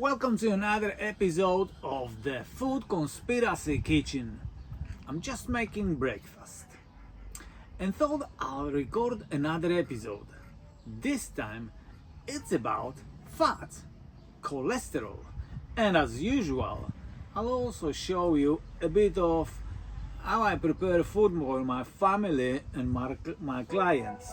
Welcome to another episode of the Food Conspiracy Kitchen. I'm just making breakfast and thought I'll record another episode. This time it's about fat, cholesterol, and as usual I'll also show you a bit of how I prepare food for my family and my clients.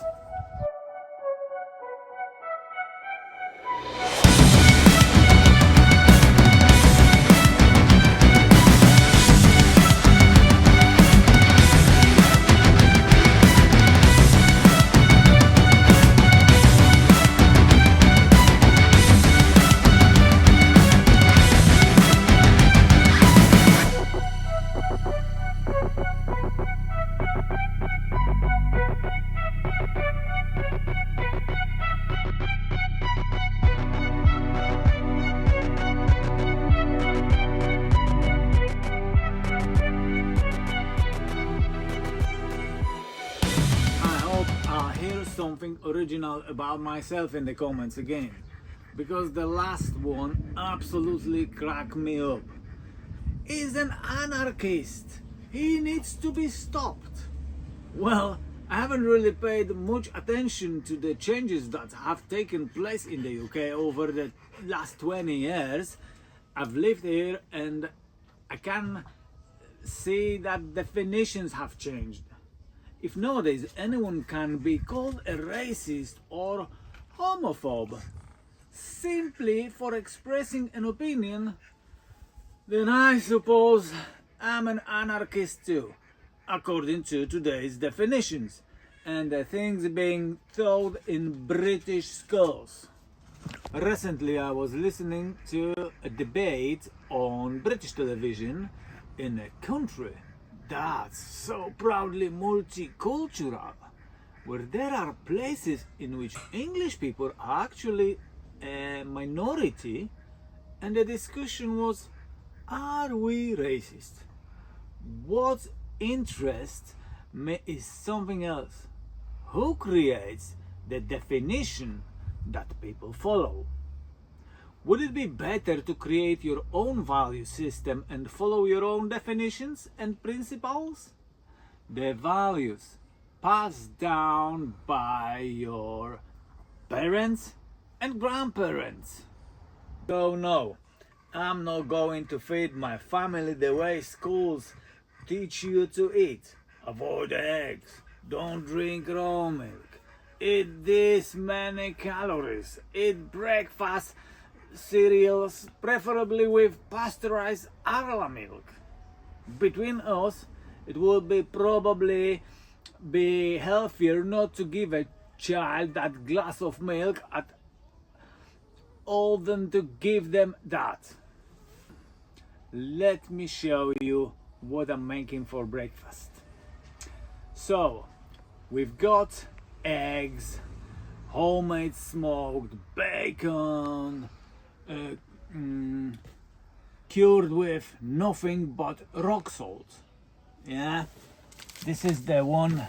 Something original about myself in the comments again, because the last one absolutely cracked me up. He's an anarchist. He needs to be stopped. Well, I haven't really paid much attention to the changes that have taken place in the UK over the last 20 years. I've lived here and I can see that definitions have changed. If nowadays anyone can be called a racist or homophobe simply for expressing an opinion, then I suppose I'm an anarchist too, according to today's definitions and the things being taught in British schools. Recently I was listening to a debate on British television in a country that's so proudly multicultural, where there are places in which English people are actually a minority, and the discussion was, are we racist? What interests me is something else. Who creates the definition that people follow? Would it be better to create your own value system and follow your own definitions and principles? The values passed down by your parents and grandparents. So no, I'm not going to feed my family the way schools teach you to eat. Avoid eggs, don't drink raw milk, eat this many calories, eat breakfast cereals, preferably with pasteurized Arla milk. Between us, it would probably be healthier not to give a child that glass of milk at all than to give them that. Let me show you what I'm making for breakfast. So, we've got eggs, homemade smoked bacon, cured with nothing but rock salt. Yeah, this is the one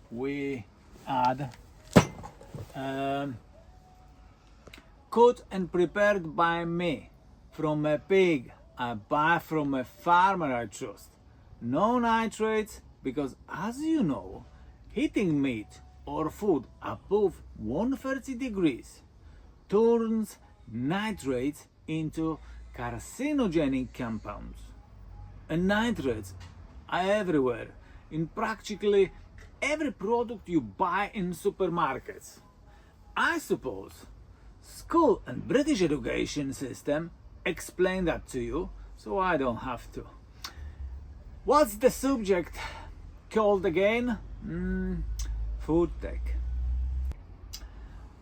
we add. Cut and prepared by me from a pig I buy from a farmer I trust. No nitrates, because as you know, heating meat or food above 130 degrees turns nitrates into carcinogenic compounds. And nitrates are everywhere, in practically every product you buy in supermarkets. I suppose school and British education system explain that to you, so I don't have to. What's the subject called again? Food tech.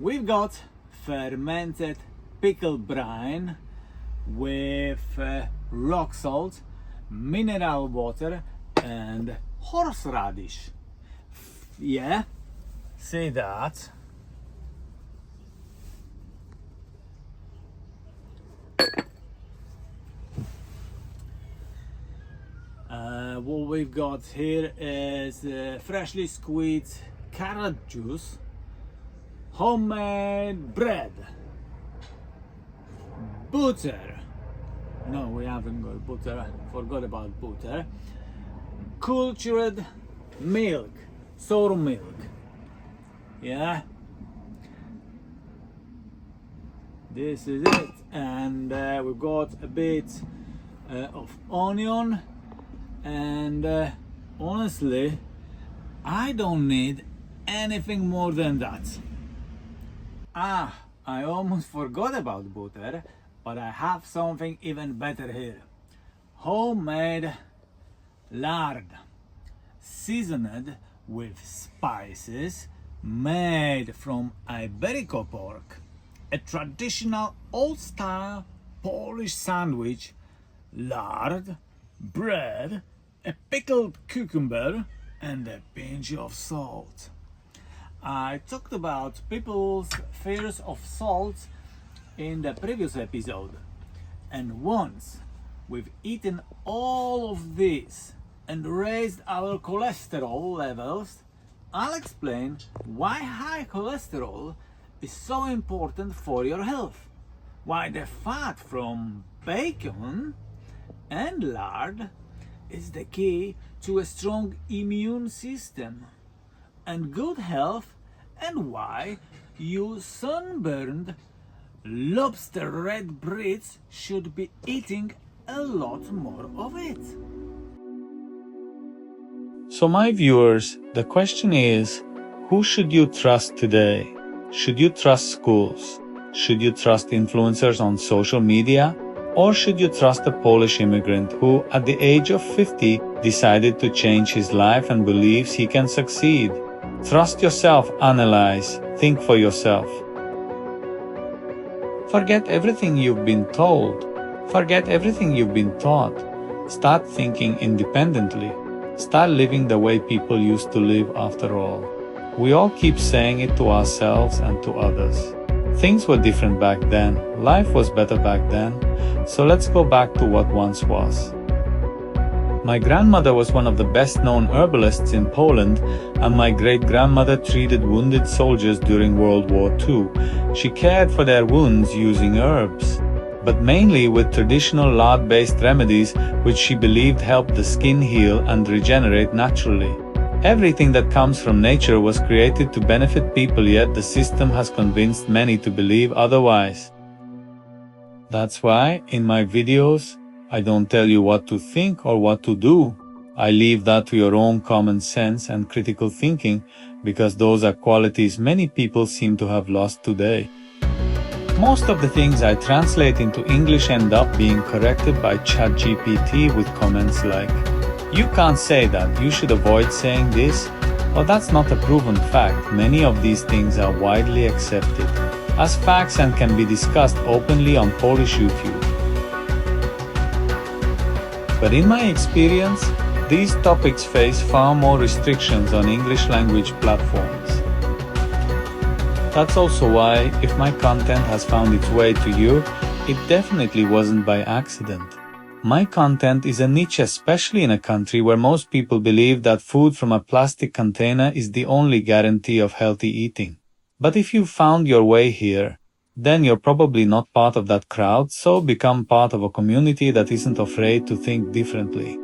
We've got fermented pickle brine with rock salt, mineral water and horseradish. Yeah, see that? What we've got here is freshly squeezed carrot juice, homemade bread, butter. No, we haven't got butter. Forgot about butter. Cultured milk, sour milk. Yeah. This is it, and we've got a bit of onion, and honestly, I don't need anything more than that. I almost forgot about butter, but I have something even better here. Homemade lard, seasoned with spices, made from Iberico pork. A traditional old-style Polish sandwich, lard, bread, a pickled cucumber, and a pinch of salt. I talked about people's fears of salt in the previous episode, and once we've eaten all of this and raised our cholesterol levels, I'll explain why high cholesterol is so important for your health, why the fat from bacon and lard is the key to a strong immune system and good health, and why you sunburned lobster red Brits should be eating a lot more of it. So my viewers, the question is, who should you trust today? Should you trust schools? Should you trust influencers on social media? Or should you trust a Polish immigrant who, at the age of 50, decided to change his life and believes he can succeed? Trust yourself, analyze, think for yourself. Forget everything you've been told. Forget everything you've been taught. Start thinking independently. Start living the way people used to live after all. We all keep saying it to ourselves and to others. Things were different back then. Life was better back then. So let's go back to what once was. My grandmother was one of the best-known herbalists in Poland, and my great-grandmother treated wounded soldiers during World War II. She cared for their wounds using herbs, but mainly with traditional lard-based remedies which she believed helped the skin heal and regenerate naturally. Everything that comes from nature was created to benefit people, yet the system has convinced many to believe otherwise. That's why, in my videos, I don't tell you what to think or what to do. I leave that to your own common sense and critical thinking, because those are qualities many people seem to have lost today. Most of the things I translate into English end up being corrected by ChatGPT with comments like, "You can't say that, you should avoid saying this," or "That's not a proven fact." Many of these things are widely accepted as facts and can be discussed openly on Polish YouTube. But in my experience, these topics face far more restrictions on English language platforms. That's also why, if my content has found its way to you, it definitely wasn't by accident. My content is a niche, especially in a country where most people believe that food from a plastic container is the only guarantee of healthy eating. But if you found your way here, then you're probably not part of that crowd, so become part of a community that isn't afraid to think differently.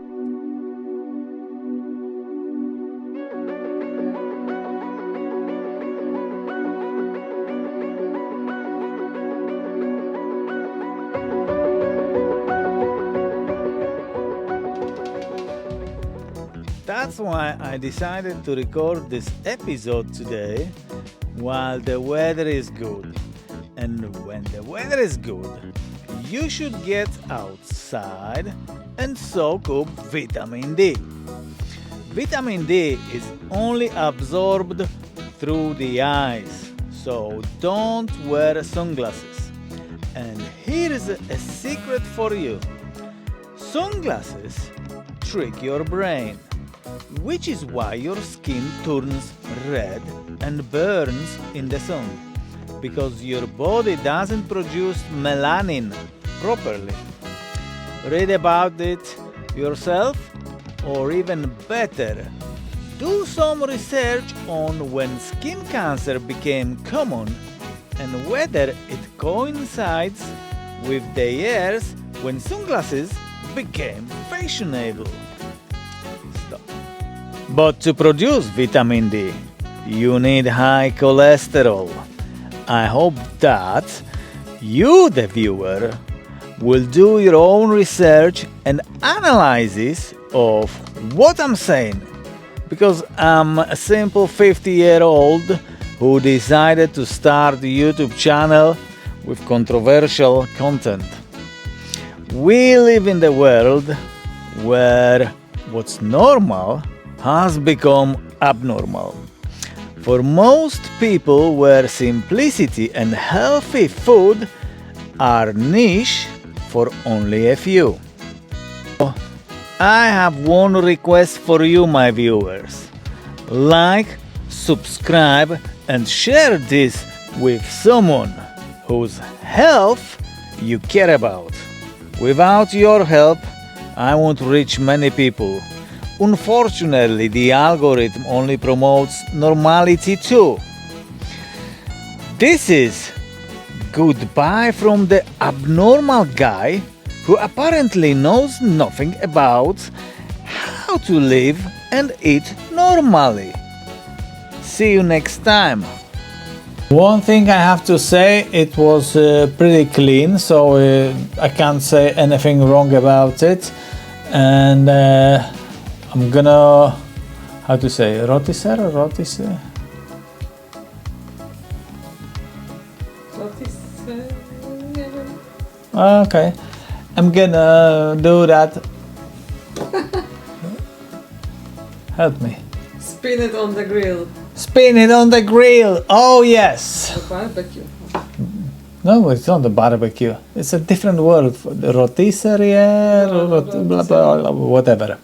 That's why I decided to record this episode today while the weather is good. And when the weather is good, you should get outside and soak up vitamin D. Vitamin D is only absorbed through the eyes, so don't wear sunglasses. And here is a secret for you. Sunglasses trick your brain, which is why your skin turns red and burns in the sun, because your body doesn't produce melanin properly. Read about it yourself, or even better, do some research on when skin cancer became common and whether it coincides with the years when sunglasses became fashionable. Stop. But to produce vitamin D, you need high cholesterol. I hope that you, the viewer, will do your own research and analysis of what I'm saying, because I'm a simple 50-year-old who decided to start a YouTube channel with controversial content. We live in the world where what's normal has become abnormal. For most people, where simplicity and healthy food are niche for only a few. I have one request for you, my viewers. Like, subscribe and share this with someone whose health you care about. Without your help, I won't reach many people. Unfortunately, the algorithm only promotes normality too. This is goodbye from the abnormal guy who apparently knows nothing about how to live and eat normally. See you next time. One thing I have to say, it was pretty clean, so I can't say anything wrong about it. And I'm gonna, how to say, rotisser? Okay, I'm gonna do that. Help me. Spin it on the grill. Spin it on the grill. Oh yes. The barbecue. No, it's not the barbecue. It's a different word. Rotisserie, blah, blah, blah, whatever.